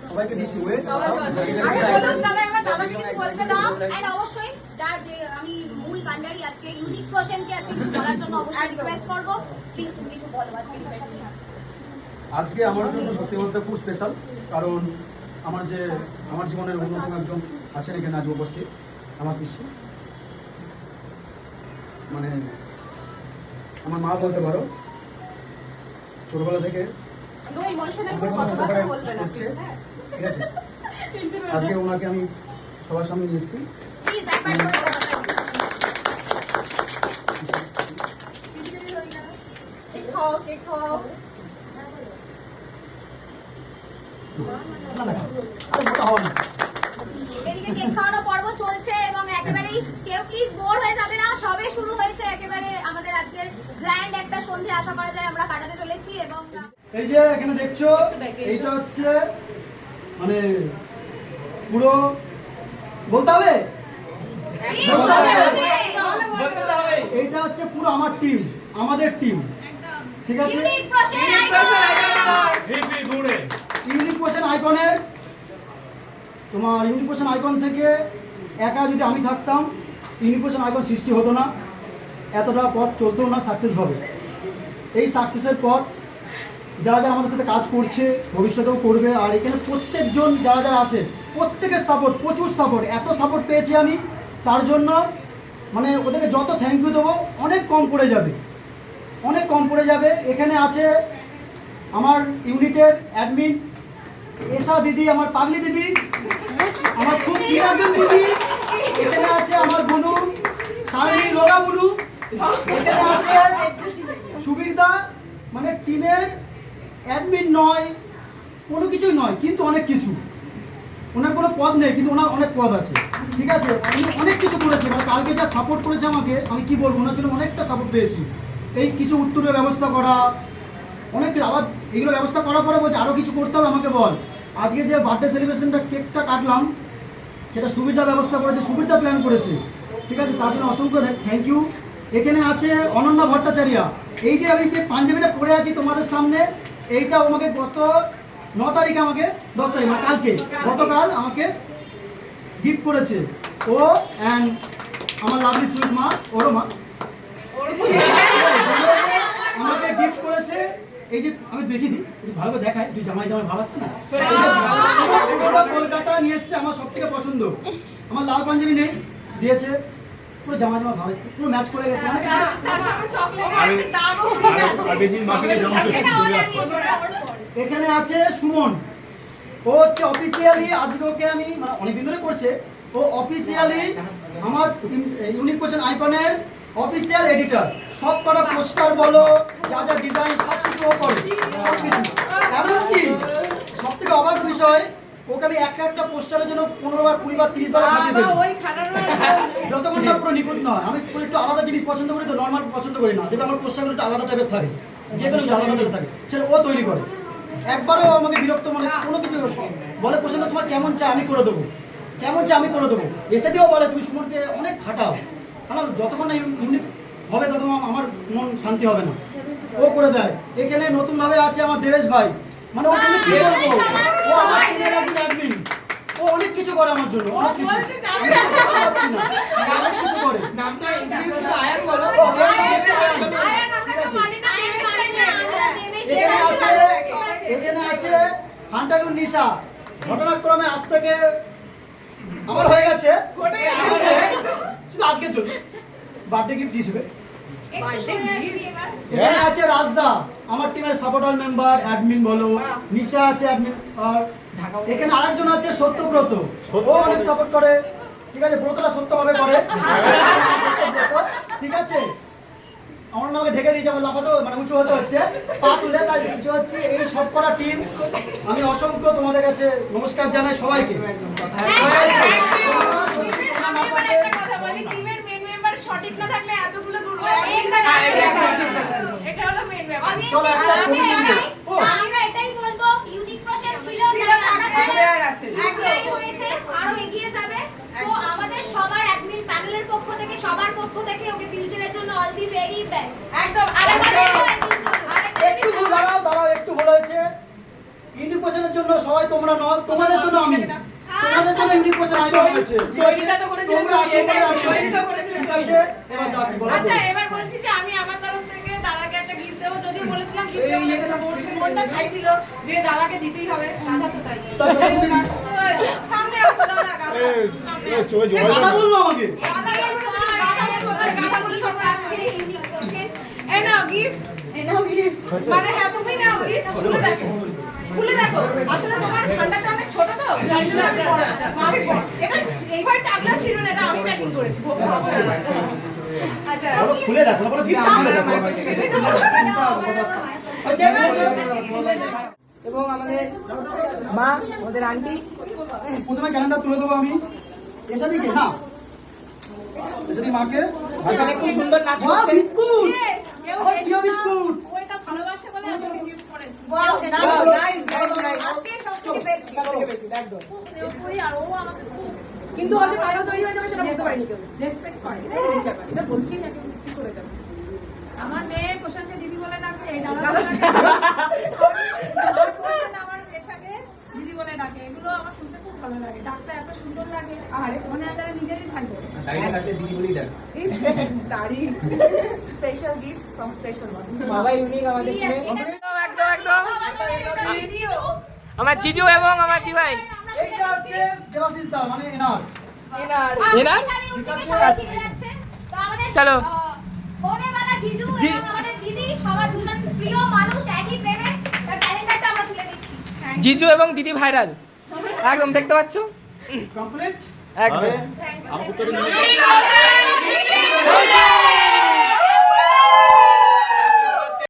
সবাইকে দিচ্ছি ওয়েট অবশ্যই যার যে আমি মূল কান্ডারি আজকে ইউনিক প্রশ্নকে আজকে কিছু বলার জন্য অবশ্যই রিকোয়েস্ট করব, প্লিজ তুমি কিছু বলো আজকে। আজকে আমার জন্য সত্যি বলতে খুব স্পেশাল, কারণ আমার জীবনের অন্যতম একজন আছেন এখানে আজ উপস্থিত, আমার পিসি, মানে আমার মা বলতে পারো। ছোটবেলা থেকে ঠিক আছে, আজকে ওনাকে আমি সবার সামনে নিয়ে এসেছি। এদিকে কেক খাওয়ানো পর্ব চলছে এবং একেবারেই কেউ প্লিজ বোর হয়ে যাবে না, সবে শুরু হয়েছে। একেবারে আমাদের আজকের গ্র্যান্ড একটা সন্ধে আশা করা যায় আমরা কাটাতে চলেছি। এবং এই যে এখানে দেখছো, এইটা হচ্ছে মানে পুরো বলতে হবে, এইটা হচ্ছে পুরো আমার টিম, আমাদের টিম, ঠিক আছে। ইউনিক প্রশ্ন আইকনের তোমার ইউনিক প্রশ্ন আইকন থেকে একা যদি আমি থাকতাম, ইউনিক প্রশ্ন আইকন সৃষ্টি হতো না, এতটা পথ চলতেও না সাকসেসভাবে। এই সাকসেসের পথ যারা যারা আমাদের সাথে কাজ করছে, ভবিষ্যতেও করবে, আর এখানে প্রত্যেকজন যারা যারা আছে প্রত্যেকের সাপোর্ট, প্রচুর সাপোর্ট, এত সাপোর্ট পেয়েছি আমি, তার জন্য মানে ওদেরকে যত থ্যাংক ইউ দেবো অনেক কম পড়ে যাবে, অনেক কম পড়ে যাবে। এখানে আছে আমার ইউনিটের অ্যাডমিন এসা দিদি, আমার পাগলি দিদি, আমার খুব প্রিয় একজন দিদি। এখানে আছে আমার বুনু সারণী লোগা বুনু, এখানে আছে সুবীরদা, মানে টিমের অ্যাডমিন নয়, কোনো কিছুই নয়, কিন্তু অনেক কিছু। ওনার কোনো পদ নেই, কিন্তু ওনার অনেক পদ আছে, ঠিক আছে। উনি অনেক কিছু করেছে, মানে কালকে যা সাপোর্ট করেছে আমাকে, আমি কি বলবো, ওনার জন্য অনেকটা সাপোর্ট পেয়েছি। এই কিছু উত্তরের ব্যবস্থা করা, অনেক কিছু, আবার এগুলো ব্যবস্থা করার পরে বলছে আরও কিছু করতে হবে, আমাকে বল। আজকে যে বার্থডে সেলিব্রেশনটা কেকটা কাটলাম, সেটা সুবিধা ব্যবস্থা করেছে, সুবিধা প্ল্যান করেছে, ঠিক আছে, তার জন্য অসংখ্য থ্যাংক ইউ। এখানে আছে অনন্যা ভট্টাচার্য, এই যে আমি যে পাঞ্জাবিটা পরে আছি তোমাদের সামনে, এইটা আমাকে গত 9 তারিখে, আমাকে 10 তারিখ মানে কালকে, গতকাল আমাকে গিফট করেছে ও, অ্যান্ড আমার লাভলি সুইট মা, ওরও মা আমাকে গিফট করেছে। এই যে আমি দেখি দিই ভালো দেখায়, তুই জামাই জামাই ভাব আসছে না, কলকাতা নিয়ে এসছে, আমার সব থেকে পছন্দ, আমার লাল পাঞ্জাবি নেই, দিয়েছে পুরো জামা জামা ভাব এসছে, পুরো ম্যাচ করে গেছে। এখানে আছে সুমন, ও হচ্ছে অফিসিয়ালি, আজকে ওকে আমি মানে অনেকদিন ধরে করছে, ও অফিসিয়ালি আমার ইউনিক কোশ্চেন আইকনের অফিসিয়াল এডিটর, সব করা পোস্টার বলো, যা যা ডিজাইন সব কিছু ও করে, সব কিছু। এমনকি সব থেকে অবাক বিষয়, ওকে আমি একটা পোস্টারের জন্য 15 বার 20 বার 30 বার খাটিয়ে দেবো, যতক্ষণ না পুরো নিখুঁত নয়। আমি পুরো একটু আলাদা জিনিস পছন্দ করি, তো নর্মাল পছন্দ করি না, যেটা আমার পোস্টারগুলো একটু আলাদা টাইপের থাকে, যে কোনো আলাদা টাইপের থাকে, সেটা ও তৈরি করে। একবারও আমাকে বিরক্ত মানে কোনো কিছু বলে, পছন্দ তোমার কেমন চা আমি করে দেবো, কেমন চা আমি করে দেবো, এসে দিয়েও বলে তুমি সুমনকে অনেক খাটাও, কারণ যতক্ষণ না ইউনিক হবে ততক্ষণ আমার মন শান্তি হবে না, ও করে দেয়। এখানে নতুনভাবে আছে আমার দেবেশ ভাই, মানে ওর সঙ্গে কি বলবো, ও আমার অ্যাডমিন, ও অনেক কিছু করে আমার জন্য, অনেক কিছু, অনেক কিছু করে। এখানে আছে হান্টারুন নিশা, ঘটনাক্রমে আজ থেকে আমার হয়ে গেছে, শুধু আজকের জন্য বার্থডে গিফট হিসেবে। এখানে আছে রাজদা, আমার টিমের সাপোর্টার মেম্বার, অ্যাডমিন বলো, নিশা আছে অ্যাডমিন, আর এখানে আরেকজন আছে সত্যব্রত, ও অনেক সাপোর্ট করে, ঠিক আছে, ব্রতটা সত্যভাবে করে, ঠিক আছে। আমার নামে ঢেকে দিয়েছে, আমার লাফাতে মানে উঁচু হতে হচ্ছে, পা তুলে তাই উঁচু হচ্ছে। এই সব করা টিম, আমি অসংখ্য তোমাদের কাছে নমস্কার জানাই সবাইকে। সঠিক না থাকলে এতগুলো ঘুরবো, এটা হলো মেইন ব্যাপার। চলো একটা ছবি তুলি। আমরা এটাই বলবো, ইউনিক প্রসেস ছিল, একটাই হয়েছে, আরো এগিয়ে যাবে। তো আমাদের সবার সবার পক্ষ থেকে ওকে ফিউচারের জন্য অল দি ভেরি বেস্ট একদম একটু ভুল, দাঁড়াও একটু ভুল হয়েছে। ইউনিকোশনের জন্য সবাই তোমরা নও, তোমাদের জন্য আমি, তোমাদের জন্য ইউনিকোশন আইকন হয়েছে, ঠিক আছে? তৈরিটা তো করেছিলেন, তোমরা আছো বলে আমি তৈরিটা আছি। করেছিলেন। ঠিক আছে, এবার যা কি বলার আচ্ছা বলো। এবার বলছি যে আমি আমার তরফ থেকে দাদাকে একটা গিফট দেবো, যদিও বলেছিলাম গিফট দেবো না, কিন্তু মনটা ছাই দিল যে দাদাকে দিতেই হবে। দাদা তো চাই তা তুমি কি- সামনে আসো দাদা, সামনে আসো। এ, কথা বললো আমাকে। দাদাকে বলে তুমি গাধা বলছো, তাহলে গাধা বলে সব আছে ইউনিক কোশ্চেন এই নাও গিফট, এই নাও গিফট। মানে হ্যাঁ তুমি নাও গিফট, খুলে দেখো, খুলে দেখো। আসলে তোমার ঠান্ডাটা অনেক ছোট তো, যার জন্য আমি বড়। আমি বড়। এটা এইবার টাগলা ছিল না, এটা আমি প্যাকিং করেছি। আচ্ছা বলো, খুলে দেখো, বলো গিফট খুলে দেখো। সেটাই তো বলছি। আচ্ছা, এবং আমাদের মা, আমাদের আন্টি, প্রথমে ক্যালেন্ডার তুলে দেবো আমি। এসে দিকে না, এসে দিকে মাকে। এখানে খুব সুন্দর নাচ মা, করছে। বিস্কুট, আমার প্রিয় biscuit. Wow Nice, nice, nice. সবথেকে বেশি, একদম। কিন্তু ওদের পাগল তৈরি হয়ে যাবে সেটা বুঝতে পারিনি কেউ। রেসপেক্ট করে এই ব্যাপার, এটা বলছি না কেউ কি করে যাবে। আমার মেয়ে কোশানকে দিদি বলে ডাকে এই দাদা বলে ডাকে আমার কোশান আমার পেশাকে দিদি বলে ডাকে এগুলো আমার শুনতে খুব ভালো লাগে ডাকটা এত সুন্দর লাগে আর মনে হয় তারা নিজেরই ভাই বোন। ইস, দাড়ি। Special gift from special one বাবা ইউনিক আমাদের টিমে। একদম একদম ভিডিও আমার জিজু এবং আমার দিভাই। এইটা হচ্ছে দেবাশিস দা, মানে এনার। এনার? চলো। হোনেওয়ালা জিজু জি- এবং আমাদের দিদি সবার দুজন প্রিয় মানুষ একই ফ্রেমে তার ক্যালেন্ডারটা আমরা তুলে দিচ্ছি জিজু এবং দিদি ভাইরাল একদম দেখতে পাচ্ছ কমপ্লিট। একদম থ্যাংক ইউ।